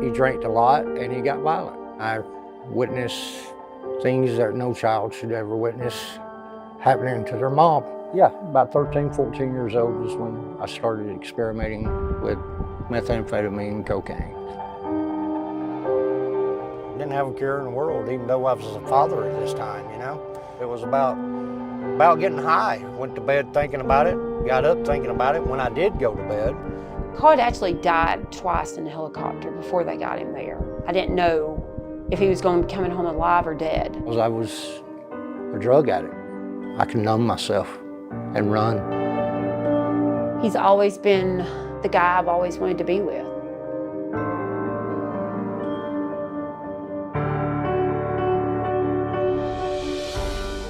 He drank a lot and he got violent. I witnessed things that no child should ever witness happening to their mom. Yeah, about 13, 14 years old is when I started experimenting with methamphetamine, cocaine. Didn't have a care in the world, even though I was a father at this time, you know? It was about getting high. Went to bed thinking about it, got up thinking about it when I did go to bed. Carl actually died twice in a helicopter before they got him there. I didn't know if he was going to be coming home alive or dead. Because I was a drug addict. I can numb myself and run. He's always been the guy I've always wanted to be with.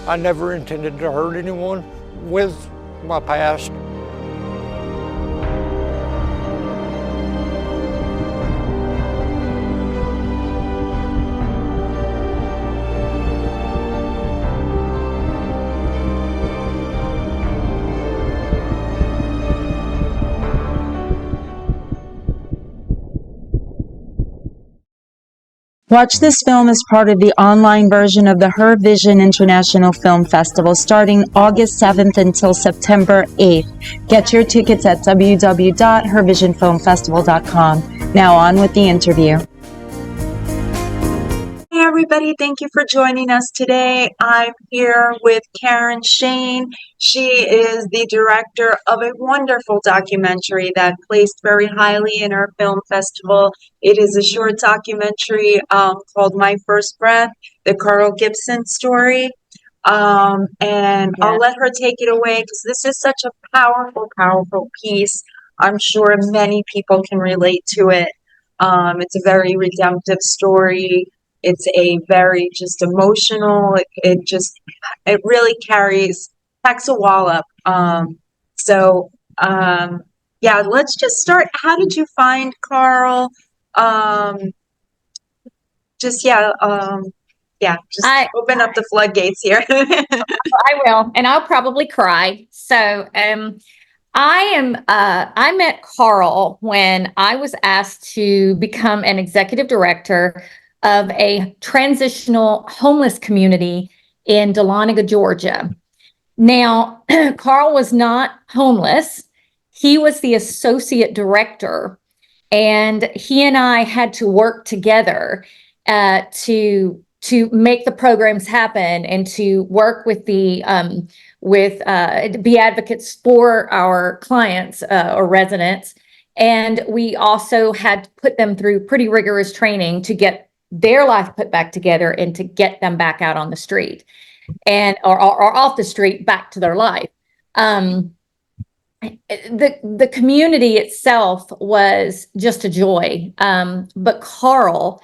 I never intended to hurt anyone with my past. Watch this film as part of the online version of the Her Vision International Film Festival starting August 7th until September 8th. Get your tickets at www.hervisionfilmfestival.com. Now on with the interview. Hey everybody, thank you for joining us today. I'm here with Karen Shayne. She is the director of a wonderful documentary that placed very highly in our film festival. It is a short documentary called My First Breath, the Carl Gibson story. And I'll let her take it away because this is such a powerful, powerful piece. I'm sure many people can relate to it. It's a very redemptive story. It's a very just emotional, it really packs a wall up. Yeah, let's just start. How did you find Carl? Just open up the floodgates here. I will, and I'll probably cry. So, I met Carl when I was asked to become an executive director of a transitional homeless community in Dahlonega, Georgia. Now, Carl was not homeless. He was the associate director, and he and I had to work together to make the programs happen and to work with be advocates for our clients or residents. And we also had to put them through pretty rigorous training to get their life put back together and to get them back out on the street and or off the street back to their life. The community itself was just a joy, but Carl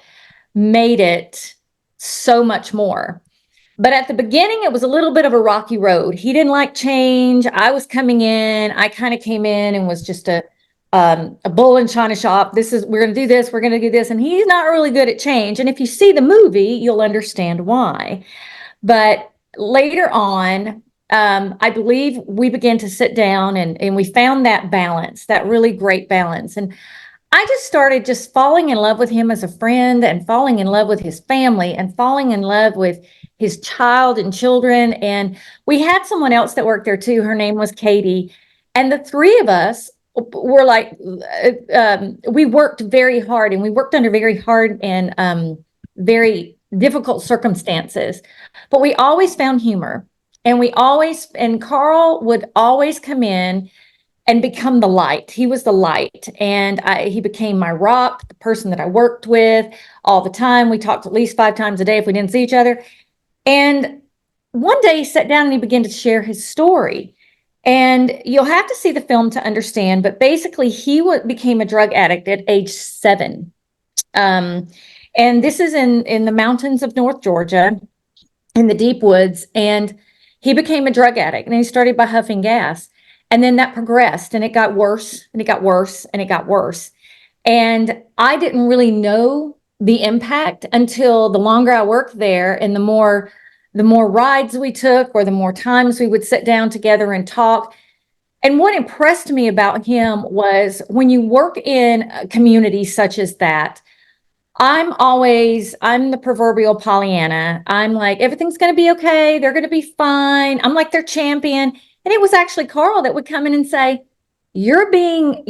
made it so much more. But at the beginning, it was a little bit of a rocky road. He didn't like change. I was coming in. I kind of came in and was just a bull in china shop. We're going to do this. We're going to do this. And he's not really good at change. And if you see the movie, you'll understand why. But later on, I believe we began to sit down and we found that balance, that really great balance. And I just started just falling in love with him as a friend and falling in love with his family and falling in love with his child and children. And we had someone else that worked there too. Her name was Katie. And the three of us were like, we worked very hard, and we worked under very hard and very difficult circumstances. But we always found humor. And Carl would always come in and become the light. He was the light. And he became my rock, the person that I worked with all the time. We talked at least 5 times a day if we didn't see each other. And one day he sat down and he began to share his story. And you'll have to see the film to understand, but basically he became a drug addict at age 7. And this is in the mountains of North Georgia, in the deep woods. And he became a drug addict, and he started by huffing gas. And then that progressed, and it got worse, and it got worse, and it got worse. And I didn't really know the impact until the longer I worked there and the more rides we took or the more times we would sit down together and talk. And what impressed me about him was when you work in a community such as that, I'm the proverbial Pollyanna. I'm like, everything's going to be okay. They're going to be fine. I'm like their champion. And it was actually Carl that would come in and say, you're being,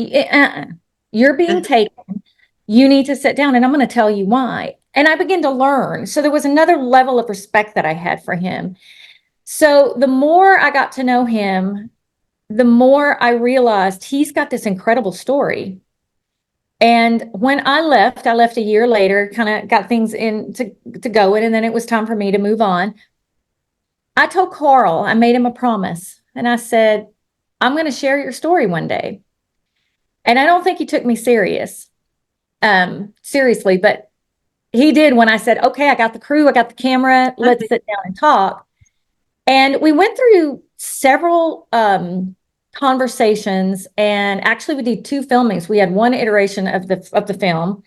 you're being taken. You need to sit down and I'm going to tell you why. And I began to learn. So there was another level of respect that I had for him. So the more I got to know him, the more I realized he's got this incredible story. And when I left a year later, kind of got things to going, and then it was time for me to move on. I told Carl, I made him a promise, and I said, I'm going to share your story one day. And I don't think he took me seriously, but he did when I said, okay, I got the crew, I got the camera, let's sit down and talk. And we went through several conversations, and actually we did 2 filmings. We had one iteration of the film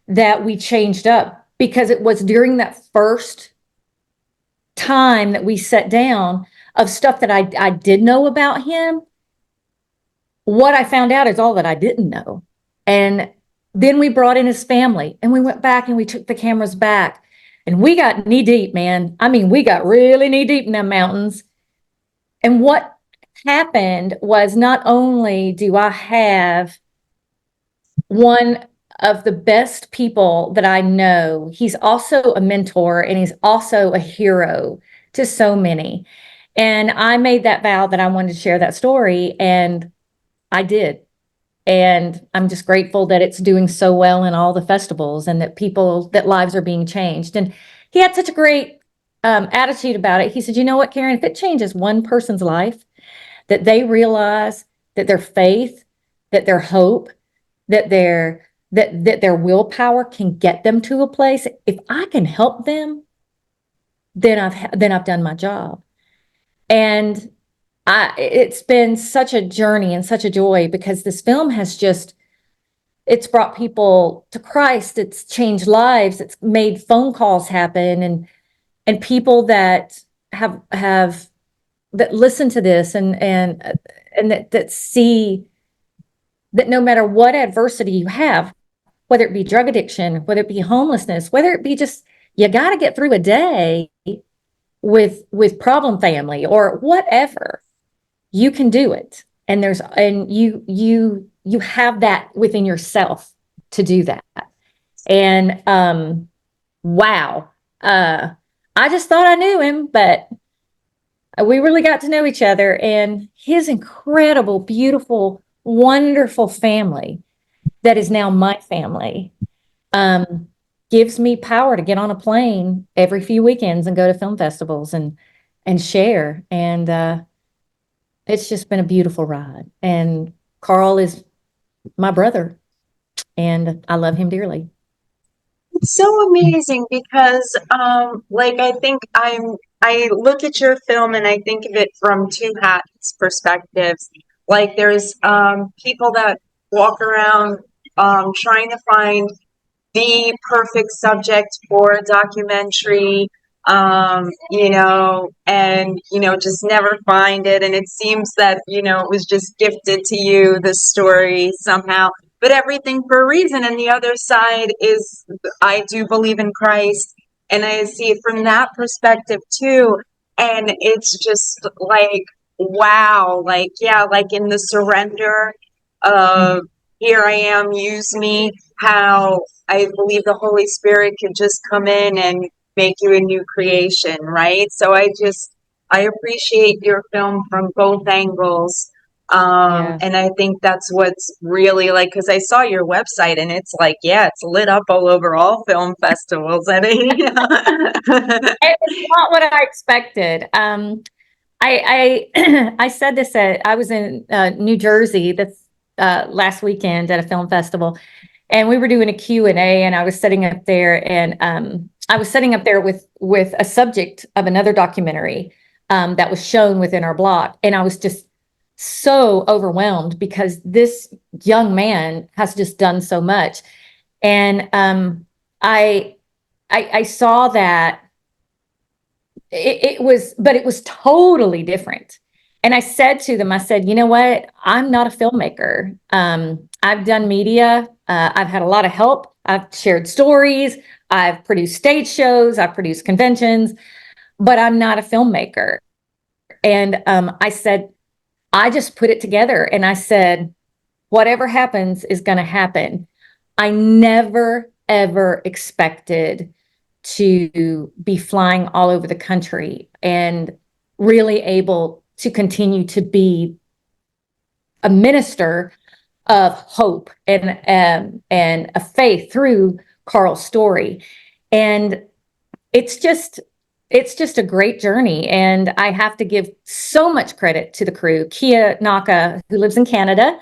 that we changed up because it was during that first time that we sat down of stuff that I did know about him. What I found out is all that I didn't know. And then we brought in his family and we went back and we took the cameras back and we got knee deep, man. I mean, we got really knee deep in them mountains. And what happened was not only do I have one of the best people that I know, he's also a mentor and he's also a hero to so many. And I made that vow that I wanted to share that story, and I did. And I'm just grateful that it's doing so well in all the festivals and that lives are being changed. And he had such a great attitude about it. He said, you know what, Karen, if it changes one person's life, that they realize that their faith, that their hope, that their willpower can get them to a place. If I can help them, then I've done my job. And it's been such a journey and such a joy because this film it's brought people to Christ. It's changed lives. It's made phone calls happen, and people that have that listen to this and that see that no matter what adversity you have, whether it be drug addiction, whether it be homelessness, whether it be just you got to get through a day with problem family or whatever, you can do it. And you have that within yourself to do that. And wow, I just thought I knew him, but we really got to know each other, and his incredible, beautiful, wonderful family that is now my family gives me power to get on a plane every few weekends and go to film festivals and share. And it's just been a beautiful ride. And Carl is my brother, and I love him dearly. It's so amazing because, like, I look at your film and I think of it from two hats perspectives. Like, there's people that walk around trying to find the perfect subject for a documentary, and, just never find it. And it seems that, it was just gifted to you, the story somehow, but everything for a reason. And the other side is, I do believe in Christ, and I see it from that perspective too. And it's just like, wow, like, yeah, like in the surrender of here I am, use me, how I believe the Holy Spirit can just come in and make you a new creation, right? So I appreciate your film from both angles. Yeah. And I think that's what's really like, because I saw your website and it's like, yeah, it's lit up all over all film festivals. I mean, It's not what I expected. I said this I was in New Jersey this last weekend at a film festival, and we were doing a Q&A, and I was sitting up there, and I was sitting up there with a subject of another documentary that was shown within our block, and I was just so overwhelmed because this young man has just done so much, and I saw that it was totally different. And I said to them, I said, you know what? I'm not a filmmaker. I've done media. I've had a lot of help I've shared stories, I've produced stage shows, I've produced conventions, but I'm not a filmmaker. And I said, I just put it together and I said, whatever happens is going to happen. I never, ever expected to be flying all over the country and really able to continue to be a minister of hope and a faith through Carl's story. And it's just a great journey. And I have to give so much credit to the crew. Kia Naka, who lives in Canada,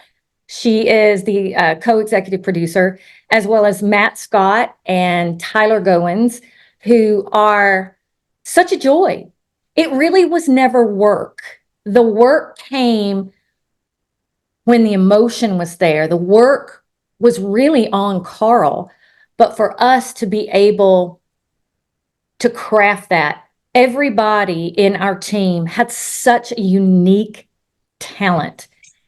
she is the co-executive producer, as well as Matt Scott and Tyler Goins, who are such a joy. It really was never work. The work came when the emotion was there. The work was really on Carl, but for us to be able to craft that, everybody in our team had such a unique talent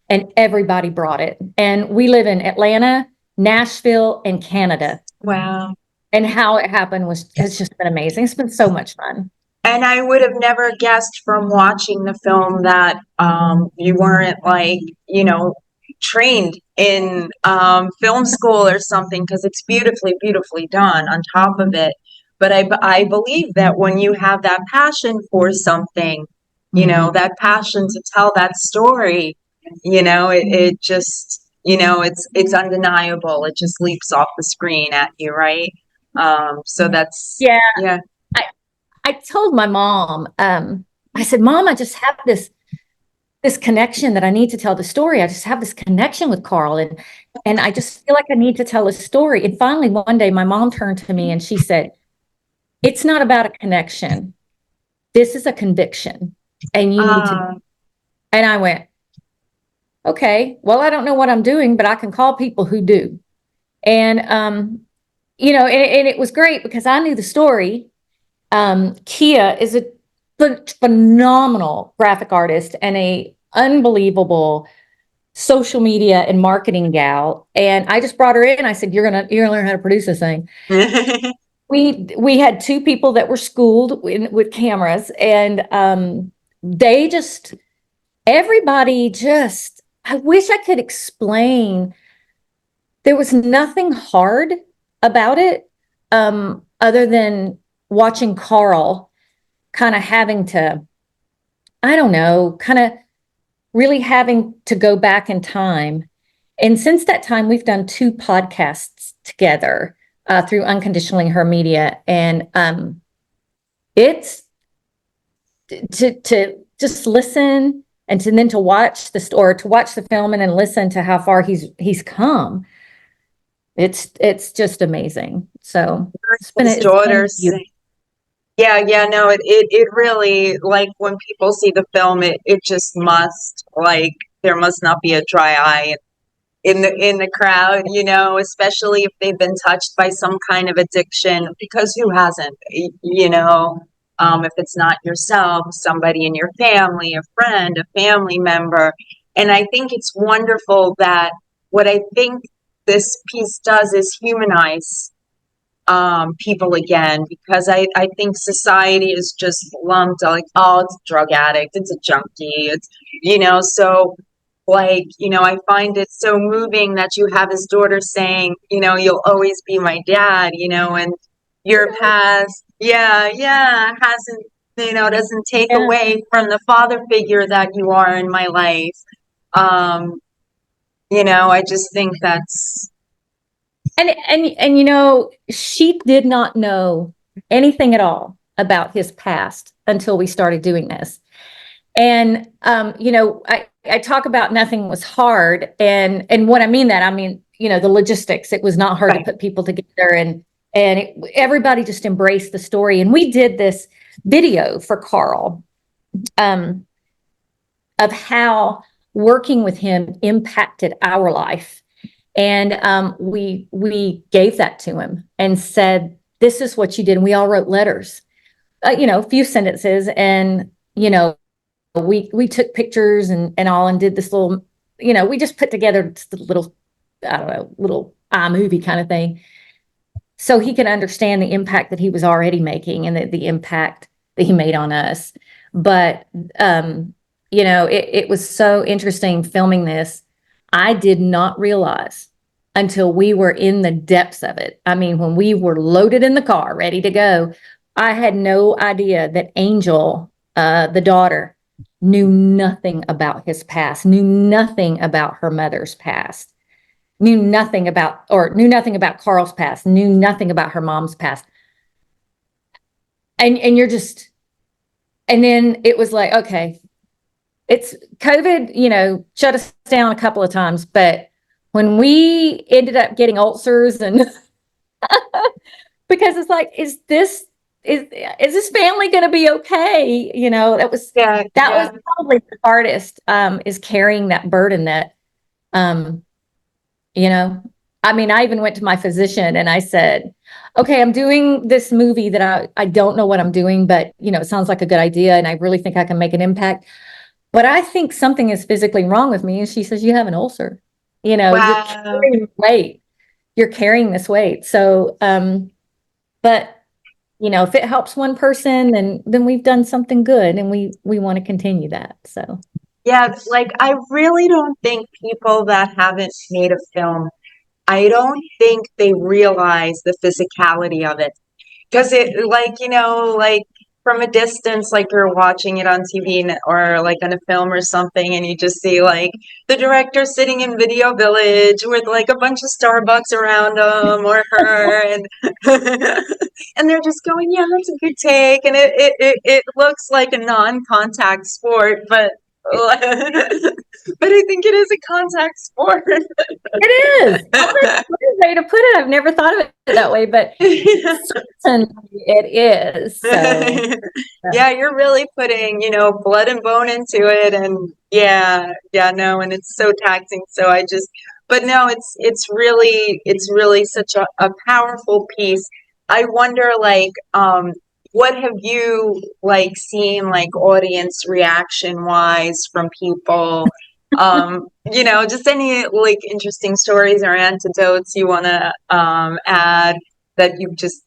and everybody brought it. And we live in Atlanta, Nashville, and Canada. Wow. And how it happened has just been amazing. It's been so much fun. And I would have never guessed from watching the film that you weren't like, trained in film school or something, because it's beautifully, beautifully done on top of it. But I believe that when you have that passion for something, that passion to tell that story, it just, it's undeniable. It just leaps off the screen at you, right? So that's, yeah. I told my mom, I said, Mom, I just have this connection that I need to tell the story. I just have this connection with Carl, and I just feel like I need to tell a story. And finally, one day, my mom turned to me and she said, it's not about a connection. This is a conviction, and you need to. And I went, okay, well, I don't know what I'm doing, but I can call people who do. And, and it was great because I knew the story. Kia is a phenomenal graphic artist and a unbelievable social media and marketing gal. And I just brought her in. I said, you're gonna learn how to produce this thing. We had two people that were schooled with cameras, and everybody just, I wish I could explain. There was nothing hard about it, other than watching Carl kind of having to, I don't know, kind of really having to go back in time. And since that time, we've done 2 podcasts together through Unconditionally Her Media. And it's to just listen and then to watch the film and then listen to how far he's come. It's just amazing. So it's been no, it really, like, when people see the film, it just must, like, there must not be a dry eye in the crowd, especially if they've been touched by some kind of addiction, because who hasn't, if it's not yourself, somebody in your family, a friend, a family member. And I think it's wonderful that what I think this piece does is humanize people again, because I think society is just lumped like, oh, it's a drug addict, it's a junkie, it's, so, like, I find it so moving that you have his daughter saying, you'll always be my dad, and your past, hasn't, doesn't take away from the father figure that you are in my life. I just think that's, and she did not know anything at all about his past until we started doing this. And I talk about nothing was hard, and what I mean the logistics. It was not hard to put people together, and everybody just embraced the story. And we did this video for Carl of how working with him impacted our life. And we gave that to him and said, this is what you did. And we all wrote letters, a few sentences. And, we took pictures and all, and did this little, we just put together just a little, I don't know, little iMovie kind of thing. so he can understand the impact that he was already making and the impact that he made on us. But, it was so interesting filming this. I did not realize until we were in the depths of it. I mean, when we were loaded in the car, ready to go, I had no idea that Angel, the daughter, knew nothing about his past, knew nothing about her mother's past, knew nothing about Carl's past, knew nothing about her mom's past. And you're just, and then it was like, okay, it's COVID, shut us down a couple of times, but when we ended up getting ulcers and because it's like, is this family going to be okay? That was probably the hardest, is carrying that burden that, I mean, I even went to my physician and I said, okay, I'm doing this movie that I don't know what I'm doing, but it sounds like a good idea. And I really think I can make an impact, but I think something is physically wrong with me. And she says, you have an ulcer, you're carrying weight, you're carrying this weight. So, but if it helps one person, then we've done something good, and we want to continue that. So Yeah, like I really don't think people that haven't made a film, I don't think they realize the physicality of it. Because it, like, like from a distance, like you're watching it on TV or like on a film or something, and you just see like the director sitting in Video Village with like a bunch of Starbucks around him or her, and and they're just going, yeah, that's a good take, and it looks like a non-contact sport, but but I think it is a contact sport. it is. That's a good way to put it. I've never thought of it that way, but certainly it is. So Yeah, you're really putting, blood and bone into it, and no, and it's so taxing. So but no, it's really such a powerful piece. I wonder, like, what have you like seen, like audience reaction wise from people? Just any like interesting stories or anecdotes you want to add that you've just,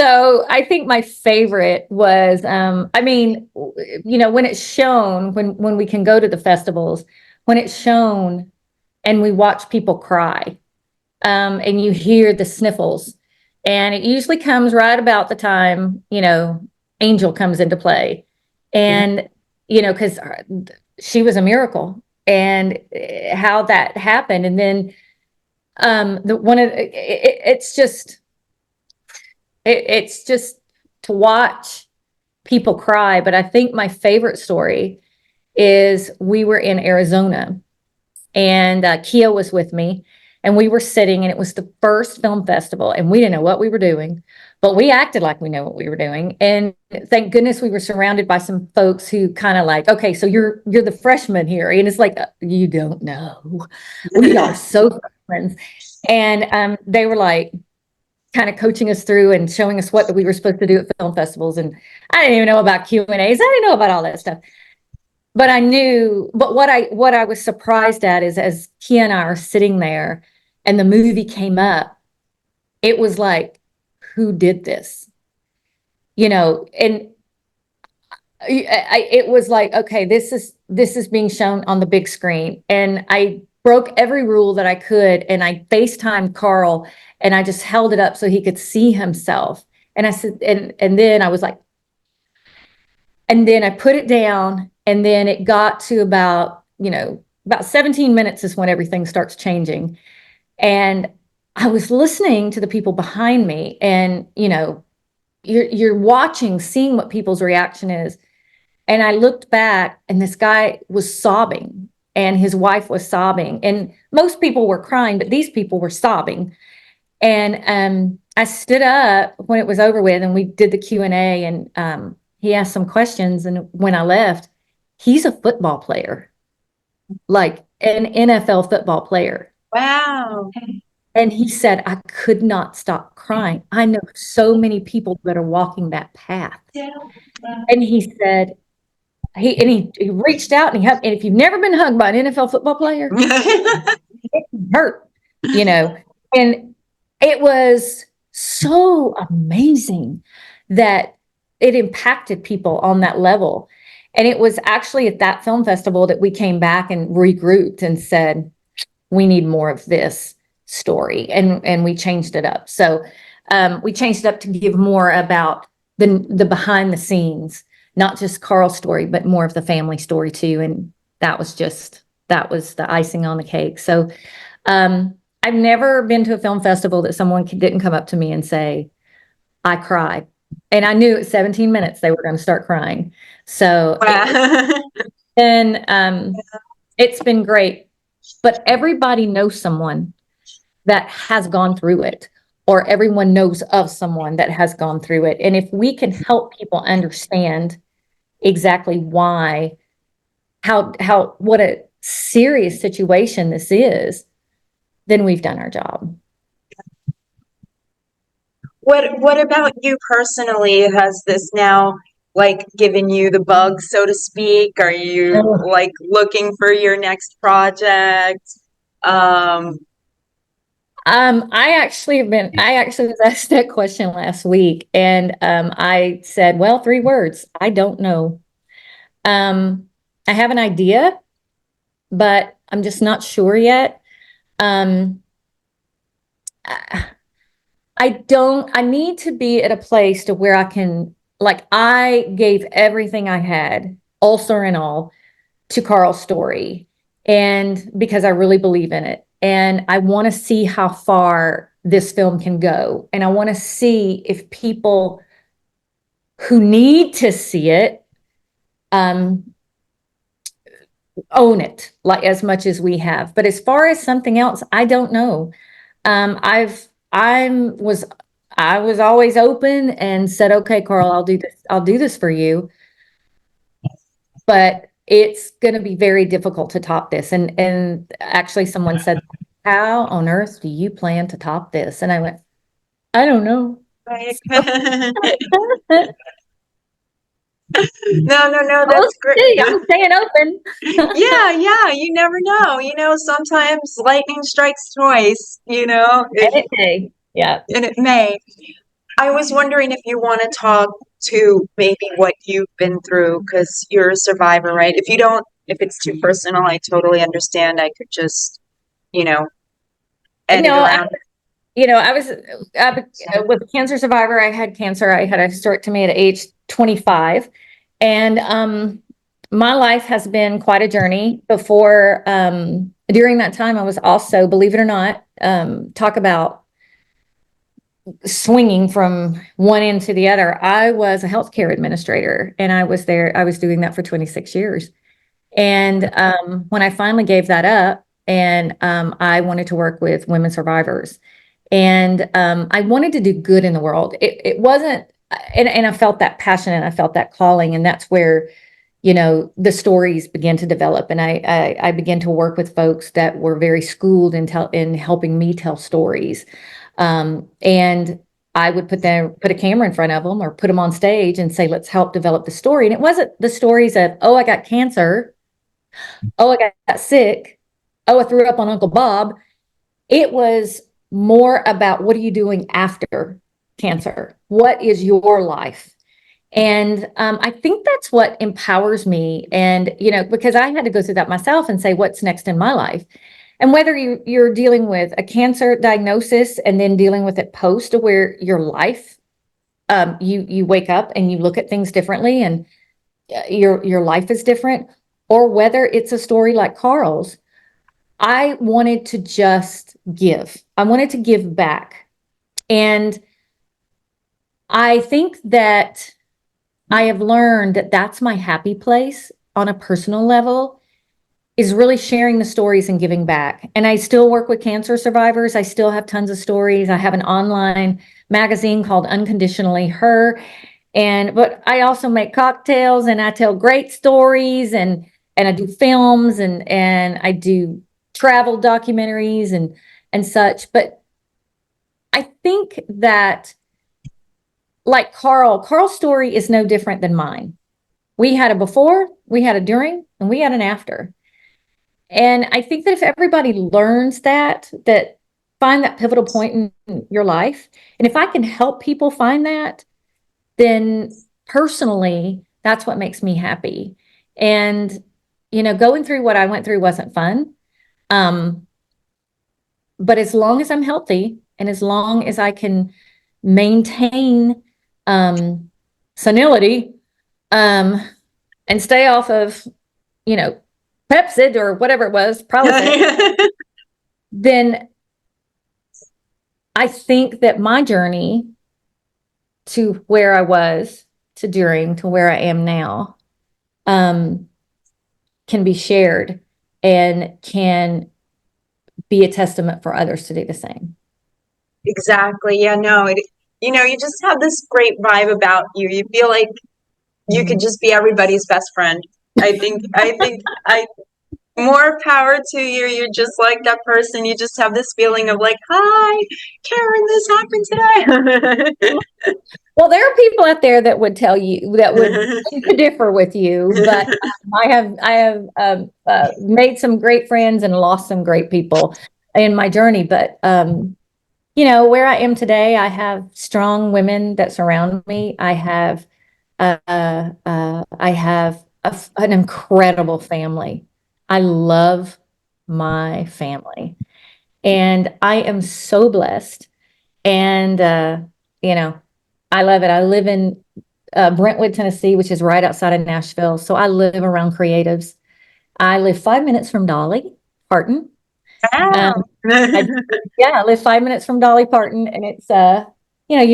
So I think my favorite was, I mean, when it's shown, when we can go to the festivals, when it's shown and we watch people cry, and you hear the sniffles, and it usually comes right about the time, Angel comes into play. And, because she was a miracle, and how that happened. And then it's just to watch people cry. But I think my favorite story is we were in Arizona, and Kia was with me, and we were sitting, and it was the first film festival, and we didn't know what we were doing, but we acted like we know what we were doing. And thank goodness we were surrounded by some folks who kind of like, okay, so you're the freshman here. And it's like, you don't know. We are so friends. And they were like, kind of coaching us through and showing us what we were supposed to do at film festivals. And I didn't even know about Q&As. I didn't know about all that stuff. But I knew, but what I was surprised at is, as Kia and I are sitting there and the movie came up, it was like, who did this? And it was like, okay, this is being shown on the big screen. And I broke every rule that I could, and I FaceTimed Carl, and I just held it up so he could see himself. And I said, and then I was like, and then I put it down, and then it got to about 17 minutes is when everything starts changing. And I was listening to the people behind me, and you're watching, seeing what people's reaction is. And I looked back, and this guy was sobbing, and his wife was sobbing, and most people were crying, but these people were sobbing. And I stood up when it was over with, and we did the Q&A, and he asked some questions. And when I left, he's a football player, like an NFL football player. Wow. And he said, I could not stop crying. I know so many people that are walking that path. Yeah. And he said, he reached out, and he hugged, and if you've never been hugged by an NFL football player, it hurt, and it was so amazing that it impacted people on that level. And it was actually at that film festival that we came back and regrouped and said, we need more of this story. And we changed it up. So we changed it up to give more about the behind the scenes, not just Carl's story, but more of the family story too. And that was the icing on the cake. So I've never been to a film festival that someone didn't come up to me and say, I cried. And I knew at 17 minutes they were going to start crying. So Wow. it's been great. But everybody knows someone that has gone through it, or everyone knows of someone that has gone through it. And if we can help people understand exactly why, what a serious situation this is, then we've done our job. What about you personally? Has this now like given you the bug, so to speak? Are you like looking for your next project? I actually was asked that question last week, and I said, well, 3 words, I don't know. I have an idea, but I'm just not sure yet. Um, I need to be at a place to where I can, like, I gave everything I had, ulcer and all, to Carl's story. And because I really believe in it. And I want to see how far this film can go. And I want to see if people who need to see it, own it like as much as we have. But as far as something else, I don't know. Um, I've I was I was always open and said, okay, Carl, I'll do this for you. But it's going to be very difficult to top this. And actually someone said, how on earth do you plan to top this? And I went, I don't know. Right. No, We'll that's great. see. I'm staying open. Yeah, you never know. Sometimes lightning strikes twice, And it may. Yeah. and it may. I was wondering if you want to talk to maybe what you've been through, because you're a survivor, right? If it's too personal, I totally understand. I could just, you know, edit No, around. I was a cancer survivor. I had cancer. I had a hysterectomy at age 25. And my life has been quite a journey. During that time, I was also, believe it or not, talk about swinging from one end to the other. I was a healthcare administrator, and I was doing that for 26 years. And when I finally gave that up, and I wanted to work with women survivors, and I wanted to do good in the world. It wasn't, and I felt that passion, and I felt that calling, and that's where, the stories began to develop. And I began to work with folks that were very schooled in helping me tell stories. And I would put a camera in front of them or put them on stage and say, let's help develop the story. And it wasn't the stories of, oh, I got cancer. Oh, I got sick. Oh, I threw up on Uncle Bob. It was more about, what are you doing after cancer? What is your life? And I think that's what empowers me. And, because I had to go through that myself and say, what's next in my life? And whether you're dealing with a cancer diagnosis and then dealing with it post, to where your life, you wake up and you look at things differently, and your life is different, or whether it's a story like Carl's, I wanted to just give. I wanted to give back. And I think that I have learned that that's my happy place on a personal level, is really sharing the stories and giving back. And I still work with cancer survivors. I still have tons of stories. I have an online magazine called Unconditionally Her. But I also make cocktails, and I tell great stories, and I do films, and I do travel documentaries and such. But I think that, like Carl's story is no different than mine. We had a before, we had a during, and we had an after. And I think that if everybody learns that find that pivotal point in your life. And if I can help people find that, then personally, that's what makes me happy. And, going through what I went through wasn't fun. But as long as I'm healthy and as long as I can maintain senility and stay off of, Pepsid or whatever it was, Prilosec, then I think that my journey to where I was, to during, to where I am now, can be shared and can be a testament for others to do the same. Exactly. Yeah, no, you just have this great vibe about you. You feel like you could just be everybody's best friend. I think more power to you. You're just like that person. You just have this feeling of like, hi, Karen, this happened today. Well, there are people out there that would tell you that would differ with you, but I have made some great friends and lost some great people in my journey. But where I am today, I have strong women that surround me. I have an incredible family. I love my family, and I am so blessed. And I love it. I live in Brentwood, Tennessee, which is right outside of Nashville. So I live around creatives. I live 5 minutes from Dolly Parton. Wow. I live 5 minutes from Dolly Parton, and it's you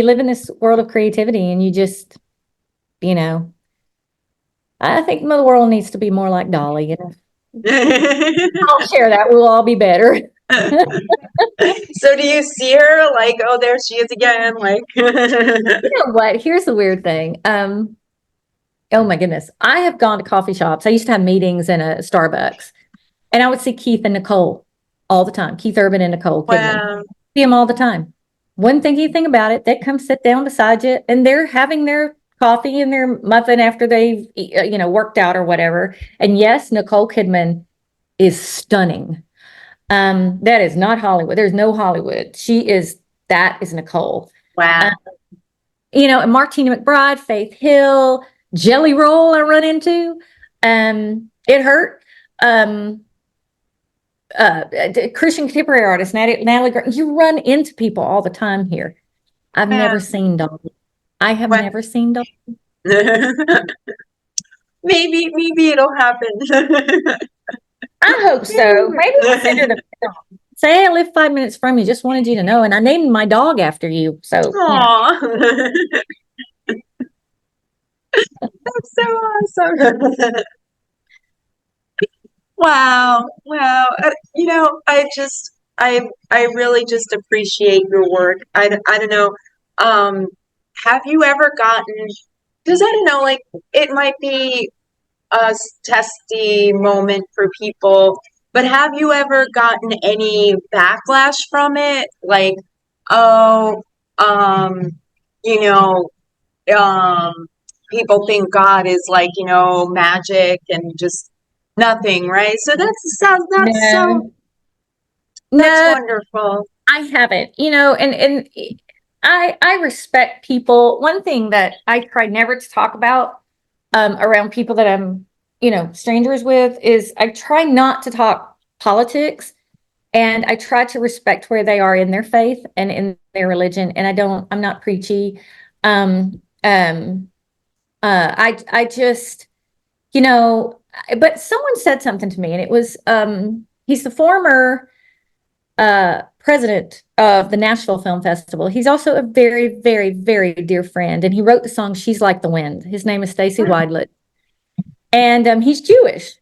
live in this world of creativity, and you just, I think the world needs to be more like Dolly. I'll share that. We'll all be better. So do you see her like, oh, there she is again? Like, You know what? Here's the weird thing. Oh my goodness. I have gone to coffee shops. I used to have meetings in a Starbucks, and I would see Keith and Nicole all the time. Keith Urban and Nicole Kidman. wow. See them all the time. One thing you think about it, they come sit down beside you, and they're having their coffee and their muffin after they've worked out or whatever. And yes, Nicole Kidman is stunning. That is not Hollywood. There's no Hollywood. That is Nicole. Wow. And Martina McBride, Faith Hill, Jelly Roll I run into. It hurt. Christian contemporary artist, Natalie Grant. You run into people all the time here. I've never seen Dolly. I have never seen Dolly. Maybe it'll happen. I hope so. Maybe we'll send her the film. Say, hey, I live 5 minutes from you. Just wanted you to know. And I named my dog after you. So, Aw. That's so awesome. Wow. Wow. I really just appreciate your work. I don't know. Um, have you ever gotten, because I don't know, like it might be a testy moment for people, but have you ever gotten any backlash from it? Like, oh, you know, um, people think God is like, magic and just nothing, right? So no, that's no, wonderful. I haven't. And I respect people. One thing that I try never to talk about around people that I'm, strangers with is I try not to talk politics, and I try to respect where they are in their faith and in their religion. And I'm not preachy. Um, um, I just, but someone said something to me, and it was, he's the former president of the Nashville Film Festival. He's also a very, very, very dear friend, and he wrote the song "She's Like the Wind." His name is Stacy Weidlet, and he's Jewish.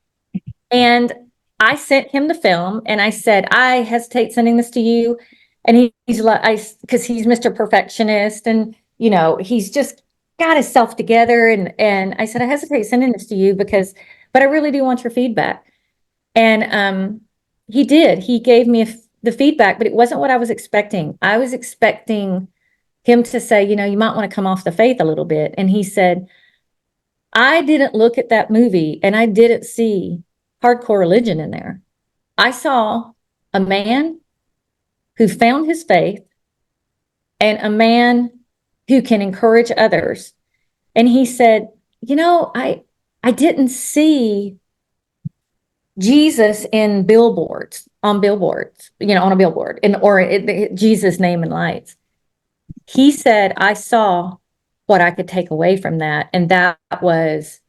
And I sent him the film, and I said, I hesitate sending this to you. And he's like, because he's Mr. Perfectionist, and he's just got himself together. And I said, I hesitate sending this to you but I really do want your feedback. And he did. He gave me the feedback, but it wasn't what I was expecting. I was expecting him to say, you might want to come off the faith a little bit. And he said, I didn't look at that movie, and I didn't see hardcore religion in there. I saw a man who found his faith and a man who can encourage others. And he said, you know, I didn't see Jesus in billboards, on billboards, you know, on a billboard, Jesus' name in lights. He said, I saw what I could take away from that. And that was,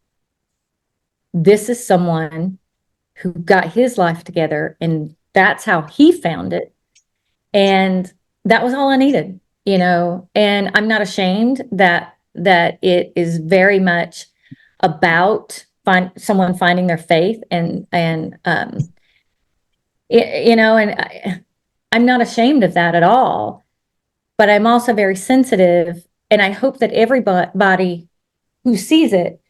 this is someone who got his life together, and that's how he found it. And that was all I needed, you know. And I'm not ashamed that it is very much about someone finding their faith, and you know, and I'm not ashamed of that at all. But I'm also very sensitive, and I hope that everybody who sees it,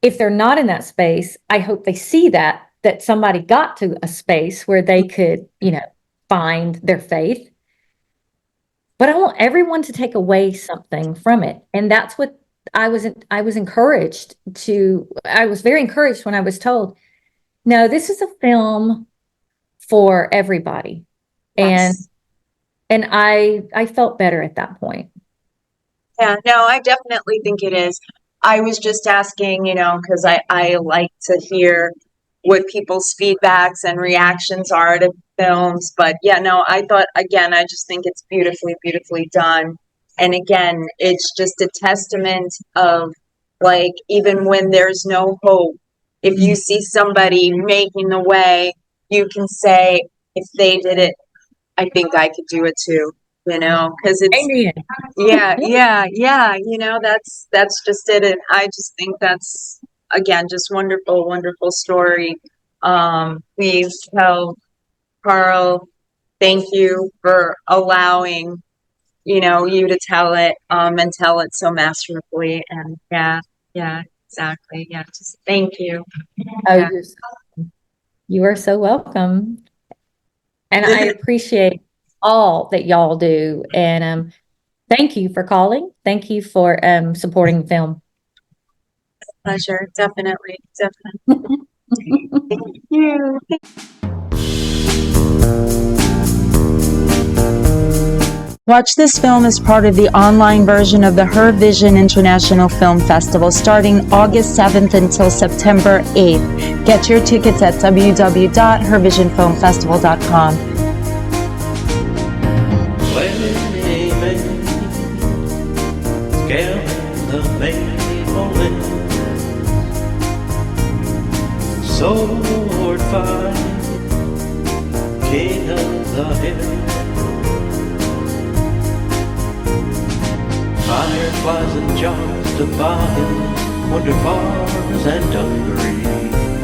if they're not in that space, I hope they see that somebody got to a space where they could, you know, find their faith. But I want everyone to take away something from it. And that's what I was encouraged to. I was very encouraged when I was told, no, this is a film for everybody. Yes. And I felt better at that point. Yeah, no, I definitely think it is. I was just asking, you know, because I like to hear what people's feedbacks and reactions are to films. But yeah, no, I thought, again, I just think it's beautifully, beautifully done. And again, it's just a testament of, like, even when there's no hope, if you see somebody making the way, you can say, if they did it, I think I could do it too, you know, because it's, Amen. yeah, you know, that's just it. And I just think that's, again, just wonderful, wonderful story. Please tell Carl, thank you for allowing, you know, you to tell it, and tell it so masterfully. And yeah, exactly. Yeah, just thank you. Oh, Yeah. you are so welcome. And I appreciate all that y'all do. And thank you for calling. Thank you for supporting the film. Pleasure, definitely. Thank you. Watch this film as part of the online version of the Her Vision International Film Festival starting August 7th until September 8th. Get your tickets at www.hervisionfilmfestival.com. Sword fight, king of the hill. Fireflies and jars to buy him, wonder bars and dungarees.